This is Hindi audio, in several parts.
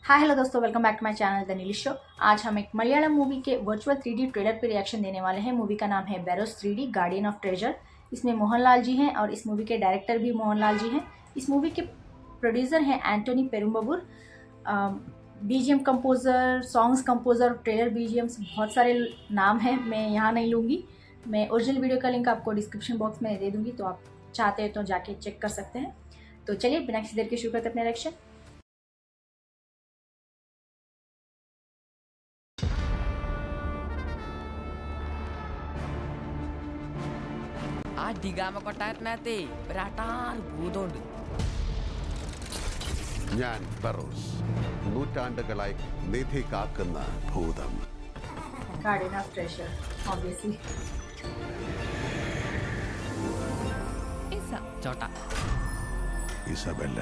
हाय हेलो दोस्तों, welcome back to my channel the Neelish show. आज हम एक मलयालम मूवी के वर्चुअल 3D ट्रेलर पे रिएक्शन देने वाले हैं। मूवी का नाम है बैरोस 3D गार्डियन ऑफ ट्रेजर। इसमें मोहनलाल जी हैं और इस मूवी के डायरेक्टर भी मोहनलाल जी हैं। इस मूवी के प्रोड्यूसर हैं Antony Perumbavoor. BGM composer, songs composer, trailer BGMs बहुत सारे नाम हैं, मैं यहाँ नहीं लूँगी। मैं ओरिजिनल वीडियो का लिंक आपको डिस्क्रिप्शन बॉक्स में दे दूँगी, तो आप चाहते हैं तो जाके चेक कर सकते हैं। तो चलिए बिना किसी देर के शुरू करते हैं अपना रिएक्शन। ആ ഡിഗാമ കൊട്ടാരത്തിനകത്തെ ഒരാട്ടാറ് ഭൂതമുണ്ട്. ഞാൻ ബറോസ്, നൂറ്റാണ്ടുകളായി നിധി കാക്കുന്ന ഭൂതം. Guardian of Treasure, obviously. Chotta Isabella.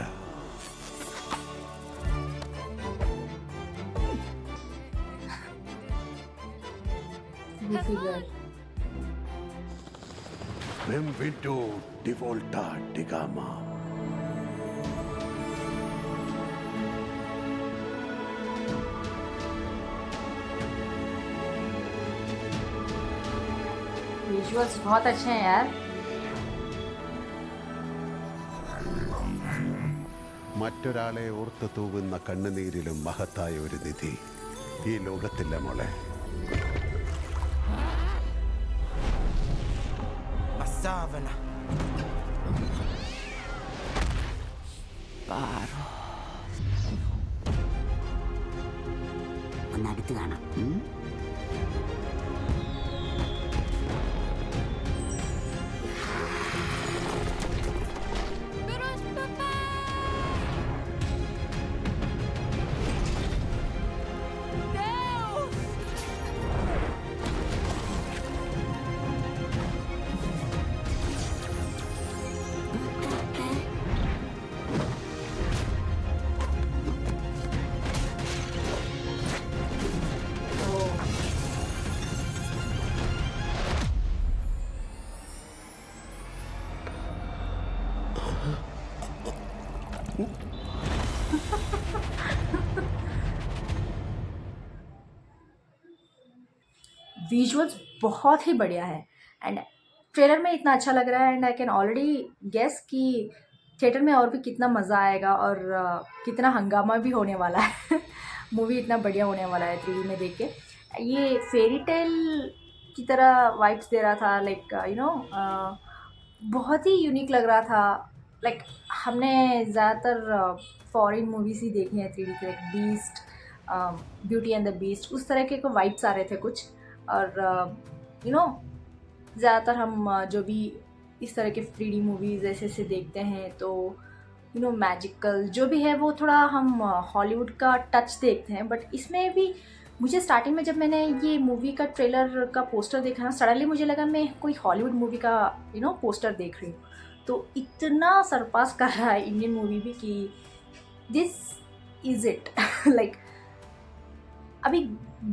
Goofy girl. Benvenuto di volta di Gama. Visuals बहुत अच्छे हैं यार। മറ്റൊരാളെ ഓർത്ത് തൂവുന്ന കണ്ണുനീരിലും മഹത്തായ ഒരു നിധി ഈ ലോകത്തില്ല മോളെ. മസാവന പാറോ ഒന്നടുത്ത് കാണാം. विजुअल्स बहुत ही बढ़िया है एंड ट्रेलर में इतना अच्छा लग रहा है and I can already guess कि थिएटर में और भी कितना मज़ा आएगा और कितना हंगामा भी होने वाला है। मूवी इतना बढ़िया होने वाला है 3D में देख के। ये फेरी टेल की तरह वाइब्स दे रहा था, लाइक बहुत ही यूनिक लग रहा था। लाइक हमने ज़्यादातर फॉरेन मूवीज़ ही देखी हैं 3D के, like beast, beauty and the beast, उस तरह के को वाइब्स आ रहे थे कुछ। और ज़्यादातर हम जो भी इस तरह के 3D मूवीज़ ऐसे ऐसे देखते हैं तो मैजिकल जो भी है वो थोड़ा हम हॉलीवुड का टच देखते हैं। बट इसमें भी मुझे स्टार्टिंग में जब मैंने ये मूवी का ट्रेलर का पोस्टर देखा ना, सडनली मुझे लगा मैं कोई हॉलीवुड मूवी का पोस्टर देख रही हूँ। तो इतना सरपास कर रहा है इंडियन मूवी भी कि दिस इज़ इट। लाइक अभी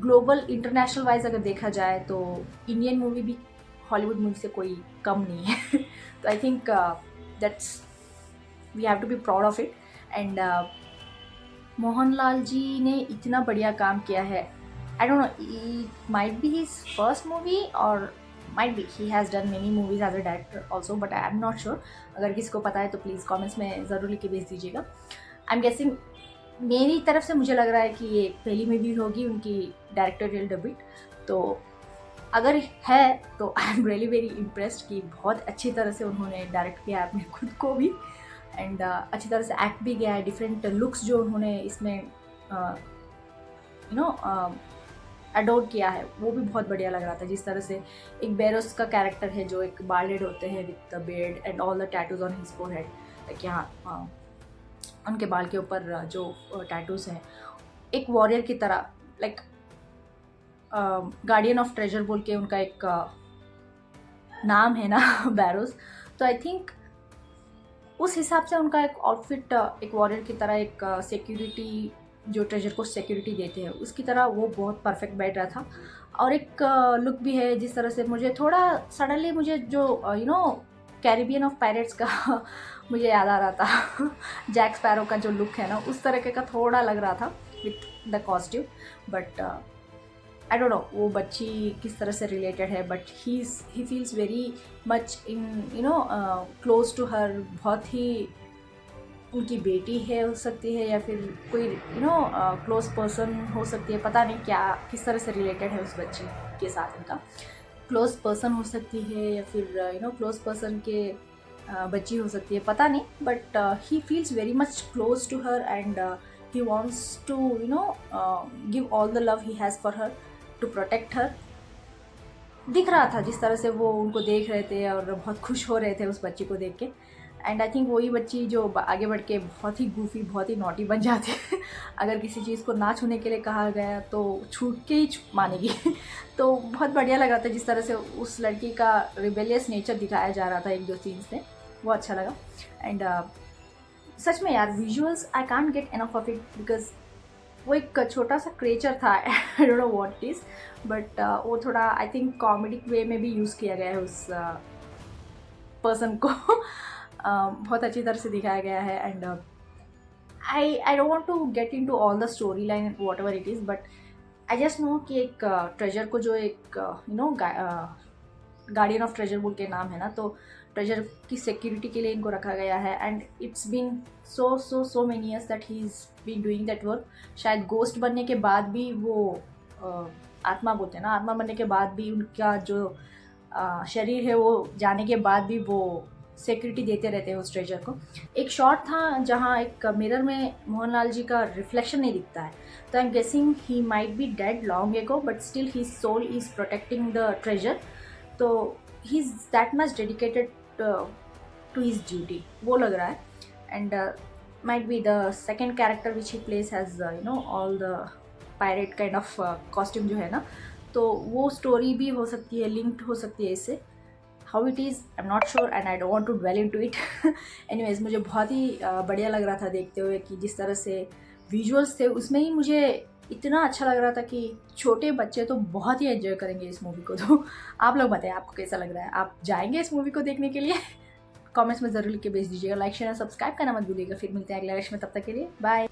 ग्लोबल इंटरनेशनल वाइज अगर देखा जाए तो इंडियन मूवी भी हॉलीवुड मूवी से कोई कम नहीं है। तो I think that's we have to be proud of it. And Mohanlal ji ने इतना बढ़िया काम किया है। I don't know, it might be his first movie और might be he has done many movies as a director also, but I am not sure. अगर किसी को पता है तो प्लीज़ कॉमेंट्स में ज़रूर लिख के भेज दीजिएगा। आई एम गेसिंग, मेरी तरफ से मुझे लग रहा है कि ये पहली मूवी होगी उनकी डायरेक्टोरियल डेब्यूट। तो अगर है तो I am really very impressed कि बहुत अच्छी तरह से उन्होंने डायरेक्ट किया है अपने खुद को भी एंड अच्छी तरह से एक्ट भी किया है। डिफरेंट लुक्स जो उन्होंने इसमें अडोप्ट किया है वो भी बहुत बढ़िया लग रहा था। जिस तरह से एक बैरोस का कैरेक्टर है जो एक बाल्डेड होते हैं with the beard and all the tattoos on his forehead, like यहाँ उनके बाल के ऊपर जो टैटूज़ हैं, एक वॉरियर की तरह, लाइक गार्डियन ऑफ ट्रेजर बोल के उनका एक नाम है ना, बैरोस। तो आई थिंक उस हिसाब से उनका एक आउटफिट एक वॉरियर की तरह, एक सिक्योरिटी जो ट्रेजर को सिक्योरिटी देते हैं उसकी तरह, वो बहुत परफेक्ट बैठ रहा था। और एक लुक भी है जिस तरह से मुझे थोड़ा सडनली मुझे जो कैरिबियन ऑफ पायरेट्स का मुझे याद आ रहा था। जैक स्पैरो का जो लुक है ना, उस तरह का थोड़ा लग रहा था। With the costume, but I don't know वो बच्ची किस तरह से रिलेटेड है, but he feels very much in close to her, बहुत ही उनकी बेटी है हो सकती है, या फिर कोई क्लोज पर्सन हो सकती है, पता नहीं क्या किस तरह से रिलेटेड है उस बच्ची के साथ, उनका क्लोज पर्सन हो सकती है, या फिर क्लोज पर्सन के बच्ची हो सकती है, पता नहीं, but he feels very much close to her and he wants to give all the love he has for her, to protect her. दिख रहा था जिस तरह से वो उनको देख रहे थे और बहुत खुश हो रहे थे उस बच्ची को देख के, एंड आई थिंक वही बच्ची जो आगे बढ़ के बहुत ही गूफी, बहुत ही नॉटी बन जाती है अगर किसी चीज़ को ना छूने के लिए कहा गया तो छूट के ही मानेगी तो बहुत बढ़िया लगा था जिस तरह से उस लड़की का रिबेलियस नेचर दिखाया जा रहा था एक दो सीन्स में, वो अच्छा लगा। एंड सच में यार visuals I can't get enough of it, because वो एक छोटा सा क्रिएचर था, आई don't know what it is, but वो थोड़ा आई थिंक कॉमेडिक वे में भी यूज़ किया गया है उस पर्सन को बहुत अच्छी तरह से दिखाया गया है। And I don't want to get into all the story line whatever it is, but I just know कि एक ट्रेजर को जो एक गार्डियन ऑफ ट्रेजर बोल के नाम है ना, तो ट्रेजर की सिक्योरिटी के लिए इनको रखा गया है, and it's been so many years that he is been doing that work. शायद गोस्ट बनने के बाद भी वो आत्मा बोलते हैं ना, आत्मा बनने के बाद भी उनका जो शरीर है वो जाने के बाद भी वो सिक्योरिटी देते रहते हैं उस ट्रेजर को। एक शॉट था जहाँ एक मिरर में मोहनलाल जी का रिफ्लेक्शन नहीं दिखता है, तो I am guessing he might be dead long ago, but still his soul is protecting the treasure, तो he is that much dedicated to his duty, वो लग रहा है। And might be the second character which he place has all the pirate kind of costume जो है ना, तो वो स्टोरी भी हो सकती है, लिंक्ड हो सकती है इससे। How it is I am not sure and I don't want to dwell into it. Anyways मुझे बहुत ही बढ़िया लग रहा था देखते हुए कि जिस तरह से विजुअल्स थे उसमें ही मुझे इतना अच्छा लग रहा था कि छोटे बच्चे तो बहुत ही एंजॉय करेंगे इस मूवी को। तो आप लोग बताएं आपको कैसा लग रहा है, आप जाएंगे इस मूवी को देखने के लिए? कमेंट्स में ज़रूर लिख के भेज दीजिएगा, लाइक शेयर सब्सक्राइब करना मत भूलिएगा। फिर मिलते हैं अगले लेक्चर में, तब तक के लिए बाय।